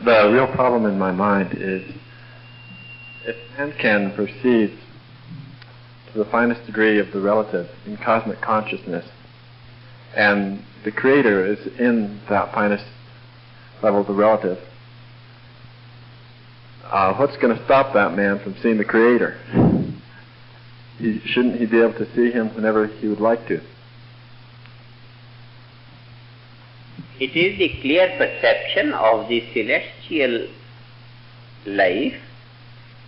the real problem in my mind is if man can perceive to the finest degree of the relative in cosmic consciousness, and the Creator is in that finest level of the relative, what's going to stop that man from seeing the Creator? Shouldn't he be able to see Him whenever he would like to? It is the clear perception of the celestial life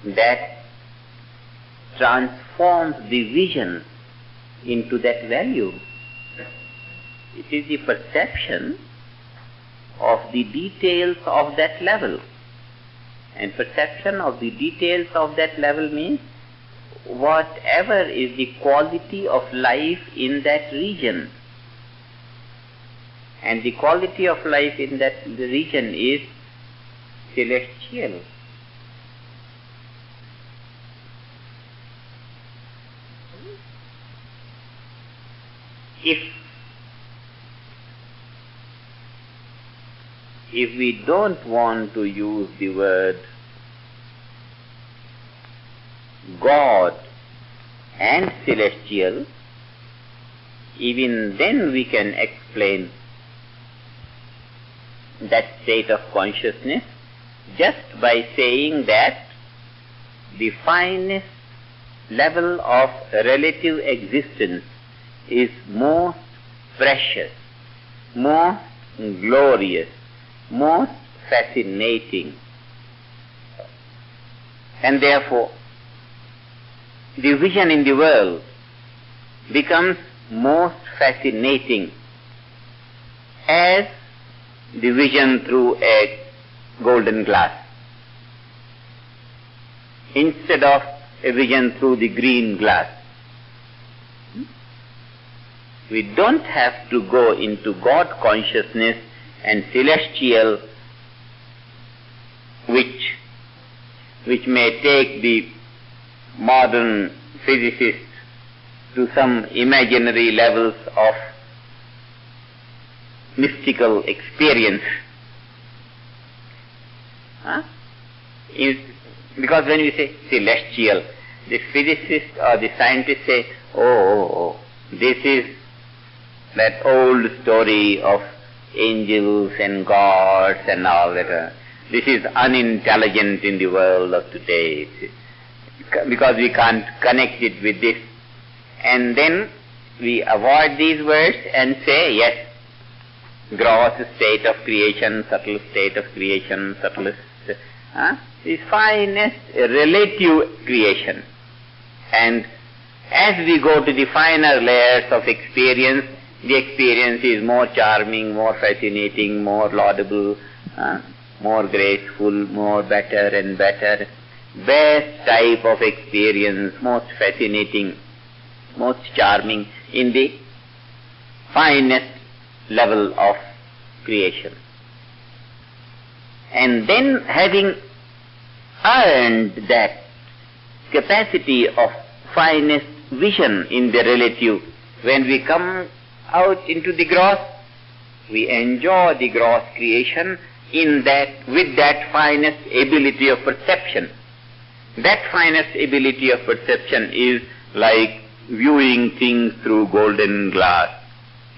that transforms the vision into that value. It is the perception of the details of that level. And perception of the details of that level means whatever is the quality of life in that region. And the quality of life in that region is celestial. If we don't want to use the word God and celestial, even then we can explain that state of consciousness just by saying that the finest level of relative existence is most precious, most glorious, most fascinating. And therefore, the vision in the world becomes most fascinating as the vision through a golden glass, instead of a vision through the green glass. We don't have to go into God consciousness and celestial, which may take the modern physicists to some imaginary levels of mystical experience. Because when we say celestial, the physicists or the scientists say, oh, this is that old story of angels and gods and all that. This is unintelligent in the world of today, because we can't connect it with this. And then we avoid these words and say, yes, gross state of creation, subtle state of creation, subtlest, the finest relative creation. And as we go to the finer layers of experience, the experience is more charming, more fascinating, more laudable, more graceful, more better and better. Best type of experience, most fascinating, most charming in the finest level of creation. And then, having earned that capacity of finest vision in the relative, when we come out into the gross, we enjoy the gross creation in that, with that finest ability of perception. That finest ability of perception is like viewing things through golden glass.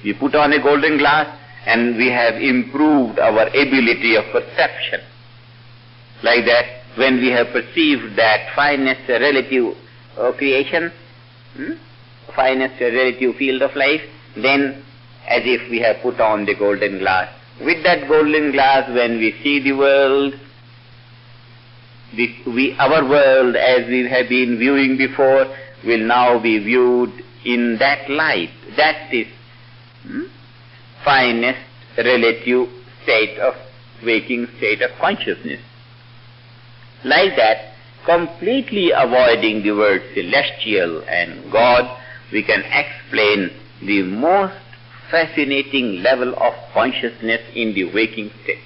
We put on a golden glass and we have improved our ability of perception. Like that, when we have perceived that finest relative creation, finest relative field of life, then as if we have put on the golden glass. With that golden glass, when we see the world, our world as we have been viewing before will now be viewed in that light. That is finest relative state of waking state of consciousness. Like that, completely avoiding the word celestial and God, we can explain the most fascinating level of consciousness in the waking state.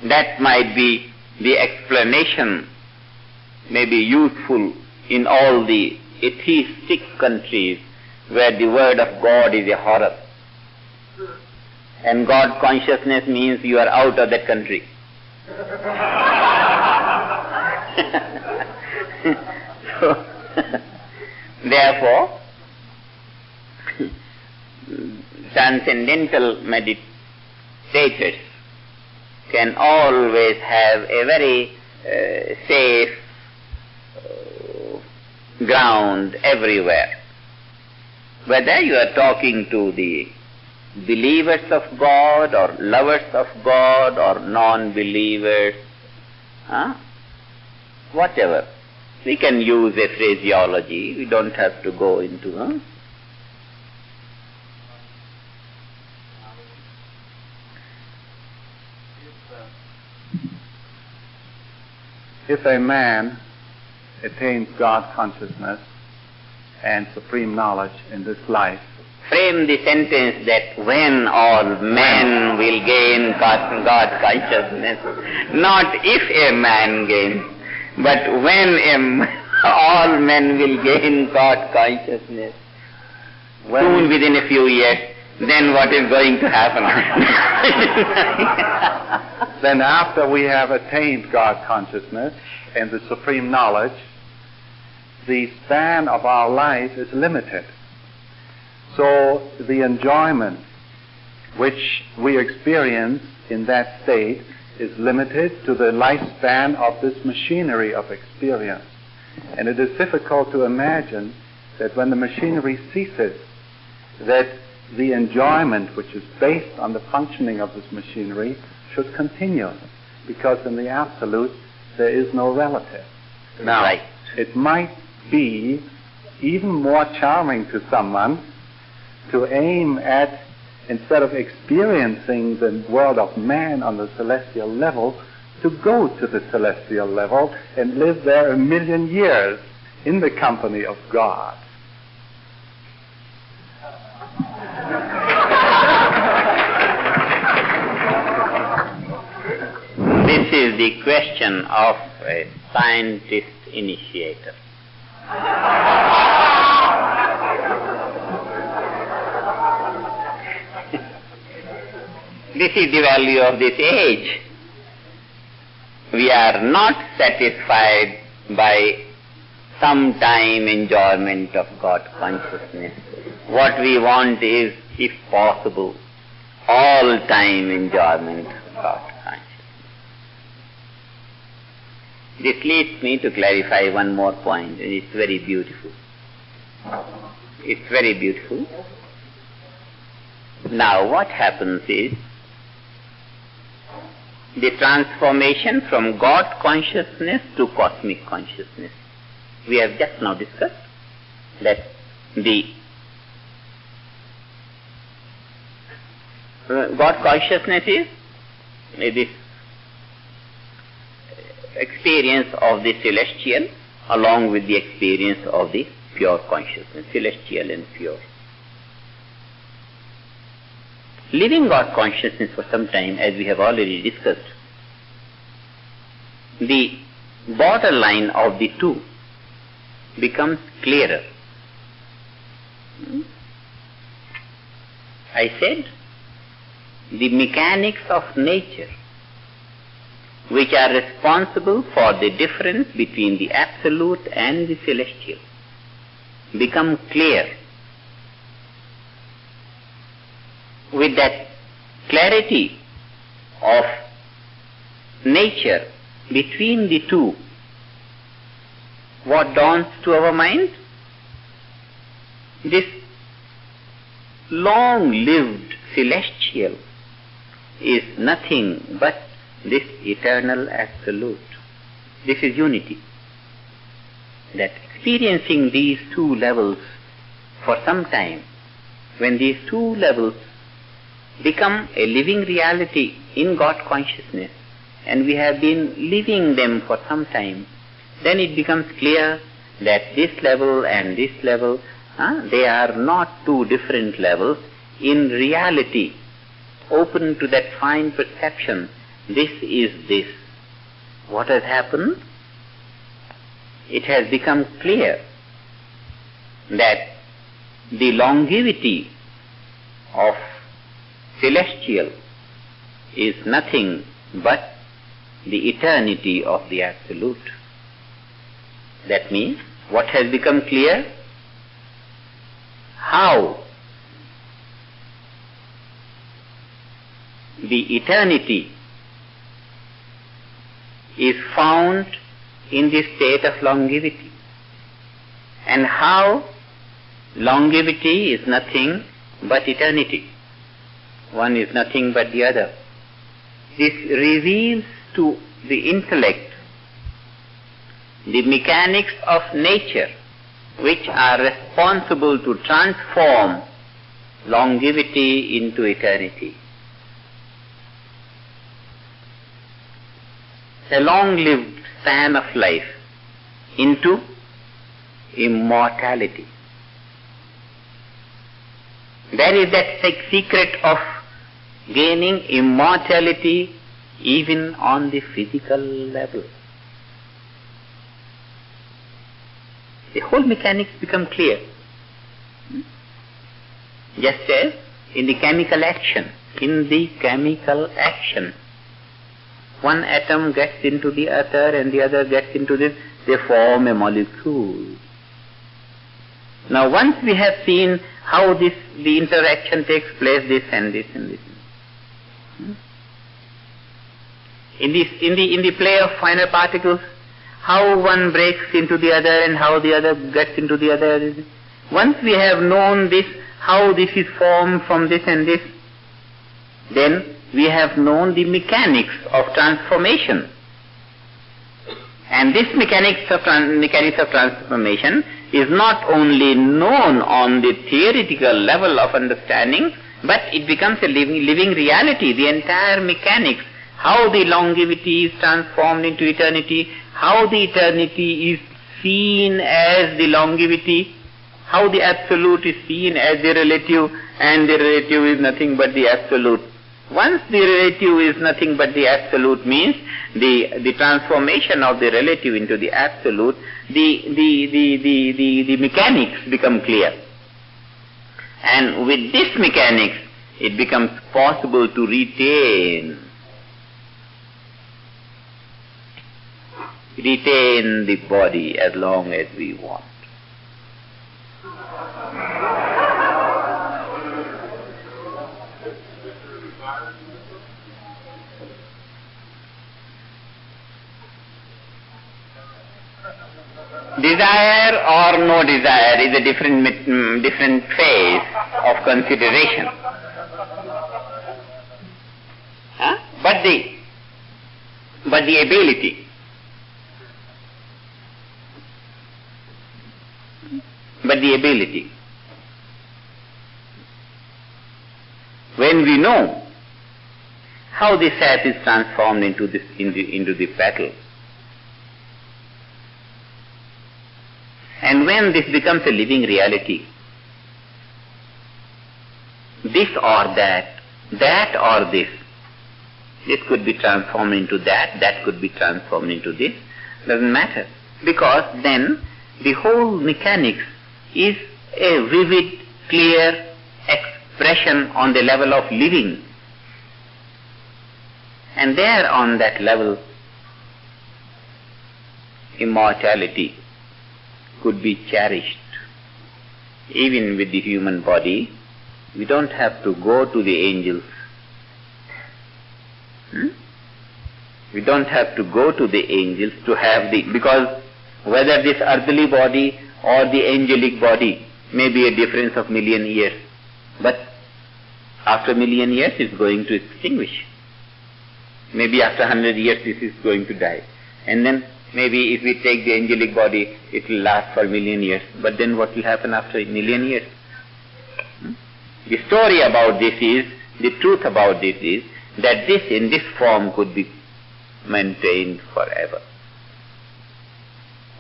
That might be the explanation, may be useful in all the atheistic countries where the word of God is a horror. And God consciousness means you are out of that country. So, therefore, transcendental meditators can always have a very safe ground everywhere. Whether you are talking to the believers of God or lovers of God or non-believers, whatever. We can use a phraseology. We don't have to go into... If a man attains God consciousness and supreme knowledge in this life, frame the sentence that when all men will gain God consciousness, not if a man gains, but when all men will gain God consciousness. Soon, within a few years, then what is going to happen? Then after we have attained God consciousness and the supreme knowledge, the span of our life is limited. So the enjoyment which we experience in that state is limited to the lifespan of this machinery of experience. And it is difficult to imagine that when the machinery ceases, that the enjoyment which is based on the functioning of this machinery should continue, because in the absolute there is no relative. Now, right. It might be even more charming to someone to aim at, instead of experiencing the world of man on the celestial level, to go to the celestial level and live there 1,000,000 years in the company of God. This is the question of a scientist initiator. This is the value of this age. We are not satisfied by sometime enjoyment of God consciousness. What we want is, if possible, all-time enjoyment of God consciousness. This leads me to clarify one more point, and it's very beautiful. It's very beautiful. Now, what happens is, the transformation from God consciousness to cosmic consciousness. We have just now discussed that the God consciousness is this experience of the celestial along with the experience of the pure consciousness, celestial and pure. Living God consciousness for some time, as we have already discussed, the borderline of the two becomes clearer. I said, the mechanics of nature, which are responsible for the difference between the absolute and the celestial, become clear. With that clarity of nature between the two, what dawns to our mind? This long-lived celestial is nothing but this eternal absolute. This is unity. That experiencing these two levels for some time, when these two levels become a living reality in God consciousness, and we have been living them for some time, then it becomes clear that this level and this level, they are not two different levels. In reality, open to that fine perception, this is this. What has happened? It has become clear that the longevity of celestial is nothing but the eternity of the Absolute. That means, what has become clear? How the eternity is found in the state of longevity, and how longevity is nothing but eternity. One is nothing but the other. This reveals to the intellect the mechanics of nature which are responsible to transform longevity into eternity. A long-lived span of life into immortality. There is that secret of gaining immortality even on the physical level. The whole mechanics become clear. Just as in the chemical action. One atom gets into the other and the other gets into this, they form a molecule. Now once we have seen how the interaction takes place, this and this and this. In the play of finer particles, how one breaks into the other and how the other gets into the other. Once we have known this, how this is formed from this and this, then we have known the mechanics of transformation. And this mechanics of transformation is not only known on the theoretical level of understanding, but it becomes a living reality. The entire mechanics, how the longevity is transformed into eternity, how the eternity is seen as the longevity, how the Absolute is seen as the relative, and the relative is nothing but the Absolute. Once the relative is nothing but the Absolute means the transformation of the relative into the Absolute, the mechanics become clear. And with this mechanics, it becomes possible to retain the body as long as we want. Desire or no desire is a different phase of consideration. But the ability. When we know how the sap is transformed into the petal, and when this becomes a living reality, this or that or this could be transformed into that could be transformed into this, doesn't matter. Because then the whole mechanics is a vivid, clear expression on the level of living. And there on that level, immortality could be cherished. Even with the human body, we don't have to go to the angels. We don't have to go to the angels to have because whether this earthly body or the angelic body may be a difference of million years, but after million years it's going to extinguish. Maybe after 100 years this is going to die. And then maybe if we take the angelic body, it will last for million years. But then what will happen after a million years? The story about this is, the truth about this is, that this in this form could be maintained forever.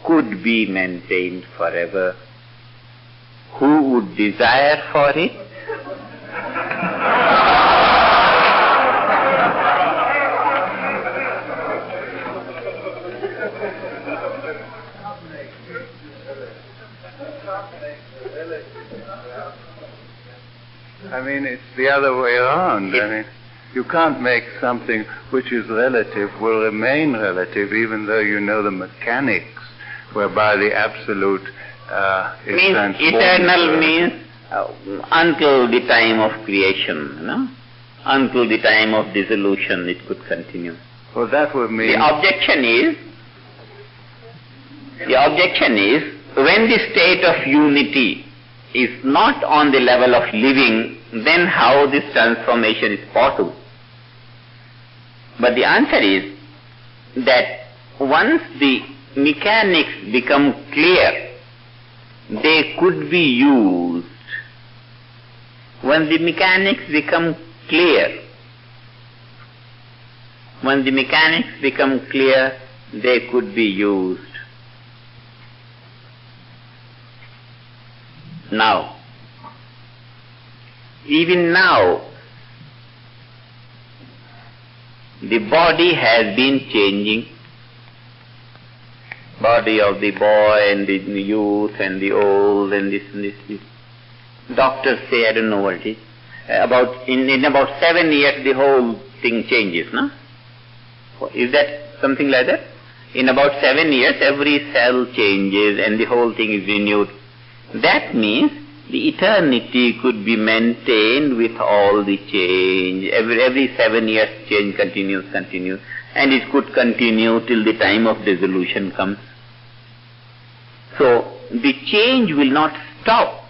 Could be maintained forever. Who would desire for it? I mean, it's the other way around. I mean, you can't make something which is relative will remain relative, even though you know the mechanics whereby the absolute is means transformed. Eternal means until the time of creation, you know? Until the time of dissolution it could continue. Well, that would mean... The objection is when the state of unity is not on the level of living, then how this transformation is possible? But the answer is that once the mechanics become clear, they could be used. When the mechanics become clear, they could be used. Now, even now, the body has been changing. Body of the boy and the youth and the old and this and this. Doctors say, I don't know what it is. In about 7 years the whole thing changes, no? Is that something like that? In about 7 years every cell changes and the whole thing is renewed. That means the eternity could be maintained with all the change. Every 7 years change continues, and it could continue till the time of dissolution comes. So the change will not stop.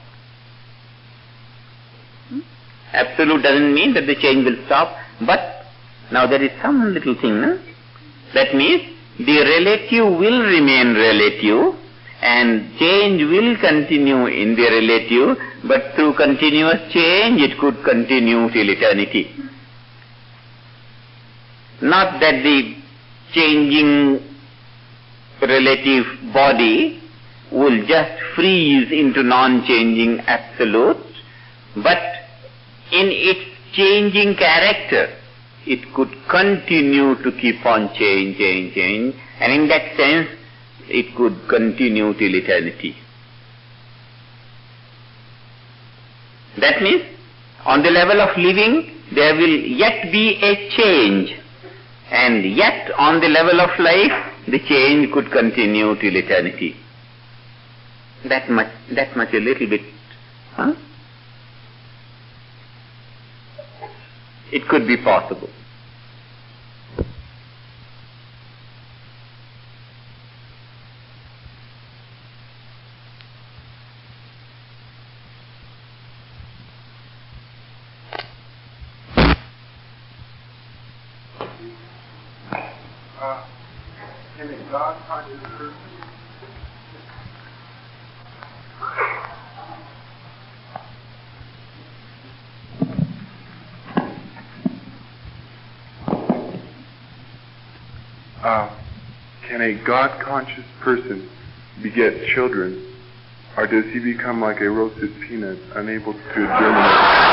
Absolute doesn't mean that the change will stop, but now there is some little thing, no? That means the relative will remain relative and change will continue in the relative, but through continuous change it could continue till eternity. Not that the changing relative body will just freeze into non-changing absolute, but in its changing character, it could continue to keep on change, and in that sense, it could continue till eternity. That means, on the level of living, there will yet be a change, and yet on the level of life, the change could continue till eternity. That much a little bit, huh? It could be possible. Can a God-conscious person can a God-conscious person beget children, or does he become like a roasted peanut, unable to germinate?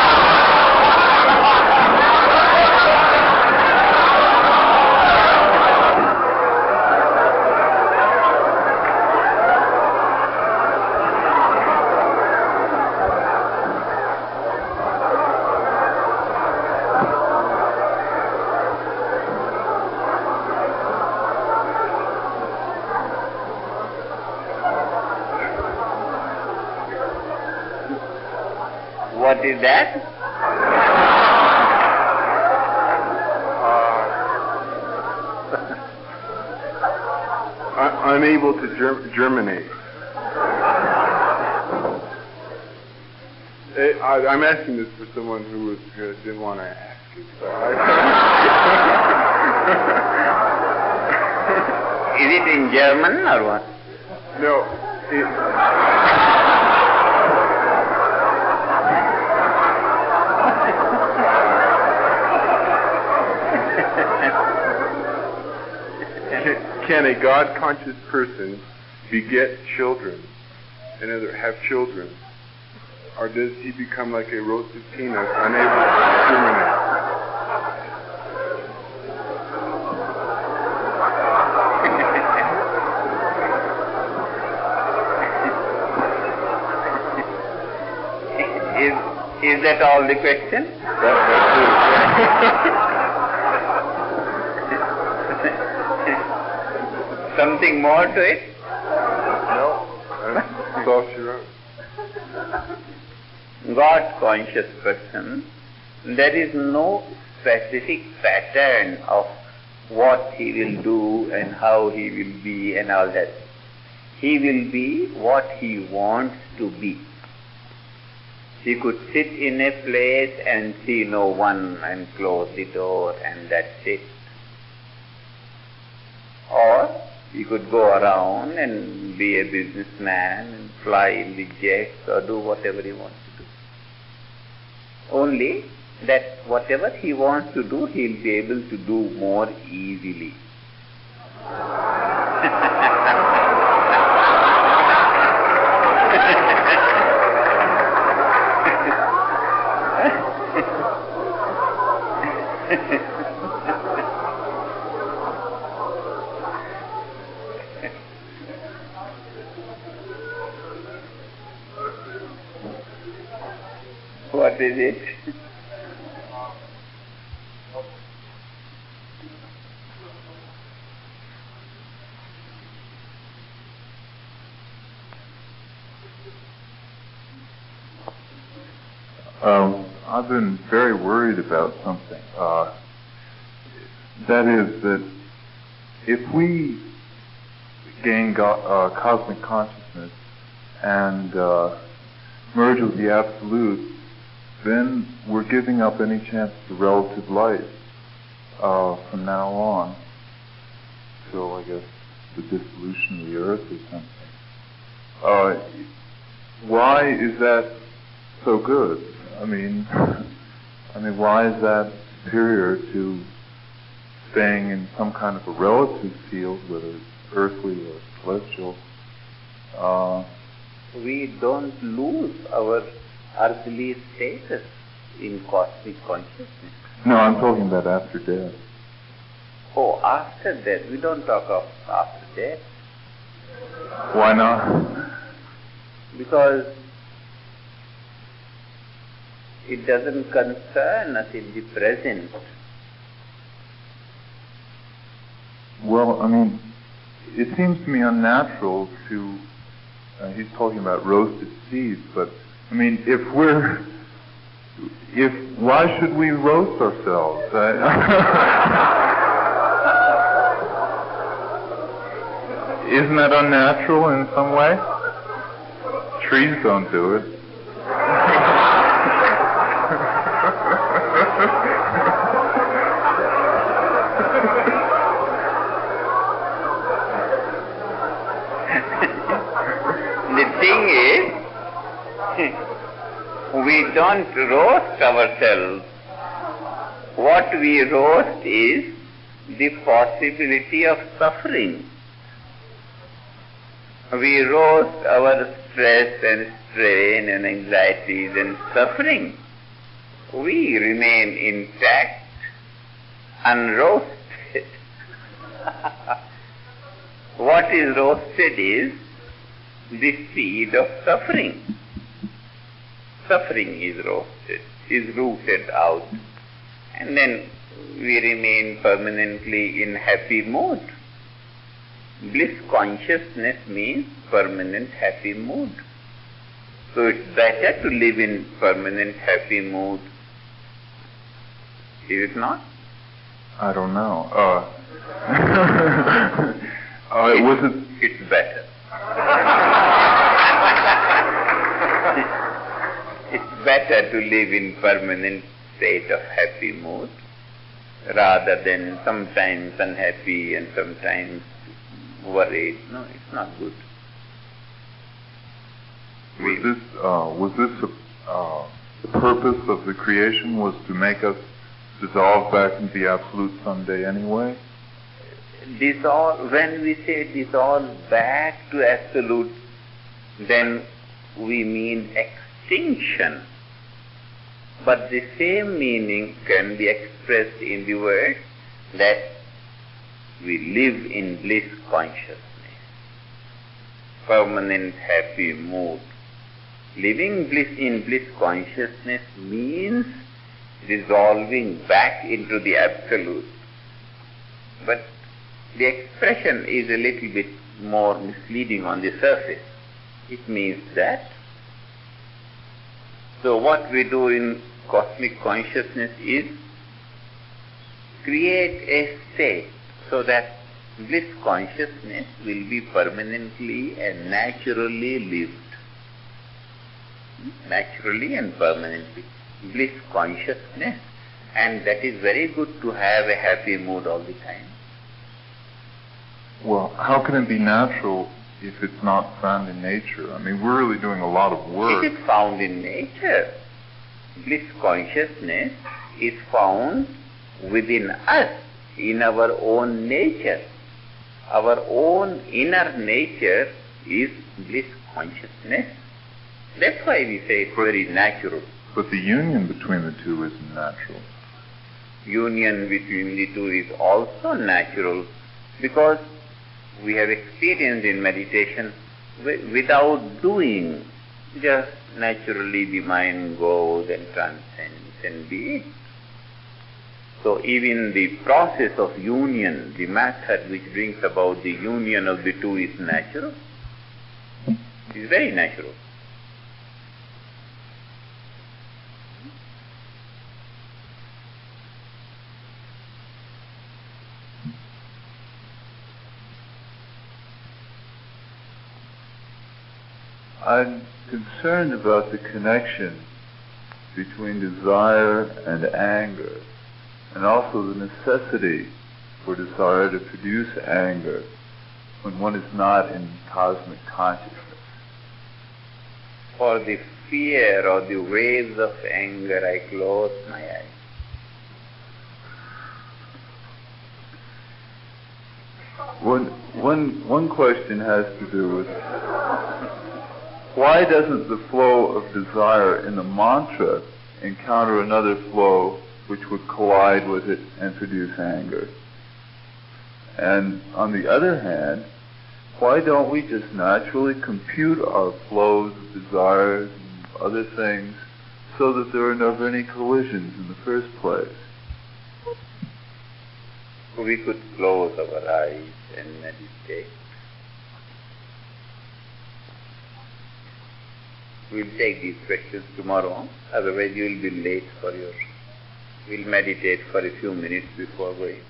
What is that? Unable to germinate. I'm asking this for someone who didn't want to ask it. So Is it in German or what? No. Can a God-conscious person beget children, and have children, or does he become like a roasted peanut, unable to germinate? Is that all the question? Something more to it? No. That's all she wrote. God conscious person, there is no specific pattern of what he will do and how he will be and all that. He will be what he wants to be. He could sit in a place and see no one and close the door and that's it. Or he could go around and be a businessman and fly in the jets or do whatever he wants to do. Only that whatever he wants to do, he'll be able to do more easily. What is it? I've been very worried about something. That is that if we gain cosmic consciousness and merge with the Absolute, then we're giving up any chance to relative life from now on till, I guess, the dissolution of the earth or something. Why is that so good? I mean, why is that superior to staying in some kind of a relative field, whether it's earthly or celestial? We don't lose our earthly status in cosmic consciousness. No, I'm talking about after death. Oh, after death. We don't talk of after death. Why not? Because it doesn't concern us in the present. Well, it seems to me unnatural to, he's talking about roasted seeds, but why should we roast ourselves? Isn't that unnatural in some way? Trees don't do it. The thing is, we don't roast ourselves. What we roast is the possibility of suffering. We roast our stress and strain and anxieties and suffering. We remain intact, unroasted. What is roasted is the seed of suffering. Suffering is roasted, is rooted out, and then we remain permanently in happy mood. Bliss consciousness means permanent happy mood. So it's better to live in permanent happy mood. Is it not? I don't know. It's better. It's better to live in permanent state of happy mood rather than sometimes unhappy and sometimes worried. No, it's not good. Was this the purpose of the creation, was to make us dissolve back into the Absolute someday anyway? Dissolve, when we say dissolve back to Absolute, then we mean extinction. But the same meaning can be expressed in the word that we live in bliss consciousness, permanent happy mood. Living in bliss consciousness means dissolving back into the absolute. But the expression is a little bit more misleading on the surface. It means that, so what we do in cosmic consciousness is create a state so that bliss consciousness will be permanently and naturally lived. Naturally and permanently. Bliss consciousness, and that is very good to have a happy mood all the time. Well, how can it be natural if it's not found in nature? I mean, we're really doing a lot of work. It is found in nature. Bliss consciousness is found within us, in our own nature. Our own inner nature is bliss consciousness. That's why we say it's very natural. But the union between the two isn't natural. Union between the two is also natural, because we have experienced in meditation without doing, just naturally the mind goes and transcends and be it. So even the process of union, the method which brings about the union of the two is natural. It is very natural. I'm concerned about the connection between desire and anger, and also the necessity for desire to produce anger when one is not in cosmic consciousness. For the fear or the waves of anger, I close my eyes. One question has to do with why doesn't the flow of desire in the mantra encounter another flow which would collide with it and produce anger? And on the other hand, why don't we just naturally compute our flows of desires and other things so that there are never any collisions in the first place? We could close our eyes and meditate. We'll take these questions tomorrow, otherwise you will be late for your... We'll meditate for a few minutes before going.